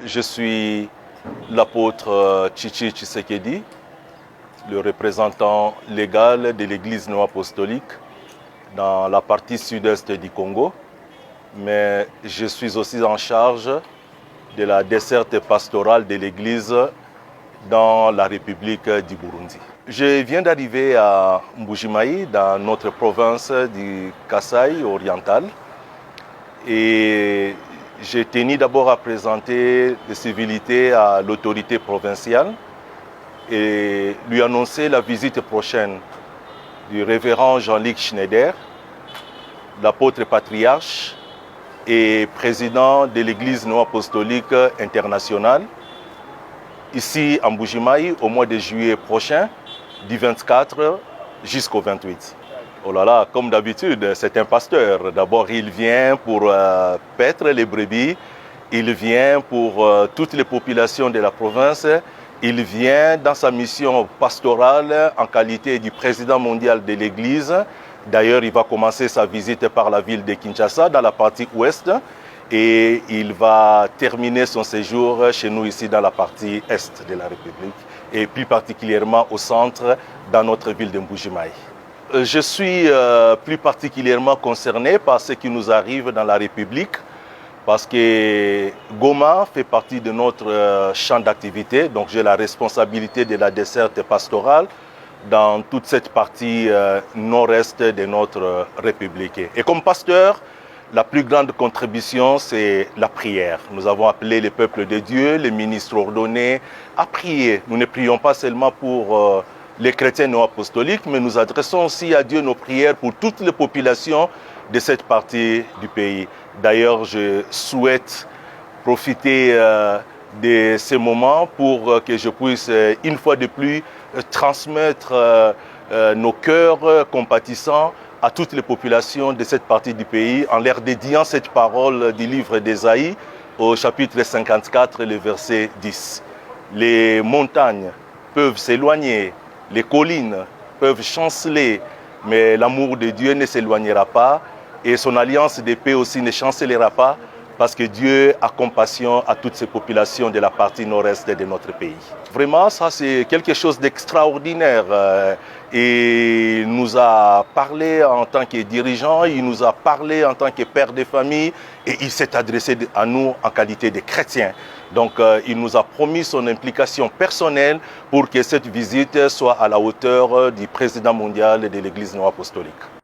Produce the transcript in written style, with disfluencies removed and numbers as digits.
Je suis l'apôtre Chichi Tshisekedi, le représentant légal de l'Église néo-apostolique dans la partie sud-est du Congo, mais je suis aussi en charge de la desserte pastorale de l'Église dans la République du Burundi. Je viens d'arriver à Mbuji-Mayi, dans notre province du Kasaï oriental, et j'ai tenu d'abord à présenter les civilités à l'autorité provinciale et lui annoncer la visite prochaine du révérend Jean-Luc Schneider, l'apôtre patriarche et président de l'Église néo-apostolique internationale, ici à Mbuji-Mayi au mois de juillet prochain, du 24 jusqu'au 28. Oh là là, comme d'habitude, c'est un pasteur. D'abord, il vient pour paître les brebis, il vient pour toutes les populations de la province, il vient dans sa mission pastorale en qualité du président mondial de l'Église. D'ailleurs, il va commencer sa visite par la ville de Kinshasa, dans la partie ouest, et il va terminer son séjour chez nous ici dans la partie est de la République, et plus particulièrement au centre, dans notre ville de Mbuji-Mayi. Je suis plus particulièrement concerné par ce qui nous arrive dans la République, parce que Goma fait partie de notre champ d'activité, donc j'ai la responsabilité de la desserte pastorale dans toute cette partie nord-est de notre République. Et comme pasteur, la plus grande contribution, c'est la prière. Nous avons appelé les peuples de Dieu, les ministres ordonnés, à prier. Nous ne prions pas seulement pour les chrétiens néo-apostoliques, mais nous adressons aussi à Dieu nos prières pour toutes les populations de cette partie du pays. D'ailleurs, je souhaite profiter de ces moments pour que je puisse, une fois de plus, transmettre nos cœurs compatissants à toutes les populations de cette partie du pays en leur dédiant cette parole du livre d'Ésaïe au chapitre 54, le verset 10. Les montagnes peuvent s'éloigner, les collines peuvent chanceler, mais l'amour de Dieu ne s'éloignera pas et son alliance de paix aussi ne chancellera pas parce que Dieu a compassion à toutes ces populations de la partie nord-est de notre pays. Vraiment, ça c'est quelque chose d'extraordinaire. Il nous a parlé en tant que dirigeant, il nous a parlé en tant que père de famille et il s'est adressé à nous en qualité de chrétiens. Donc il nous a promis son implication personnelle pour que cette visite soit à la hauteur du président mondial de l'Église néo-apostolique.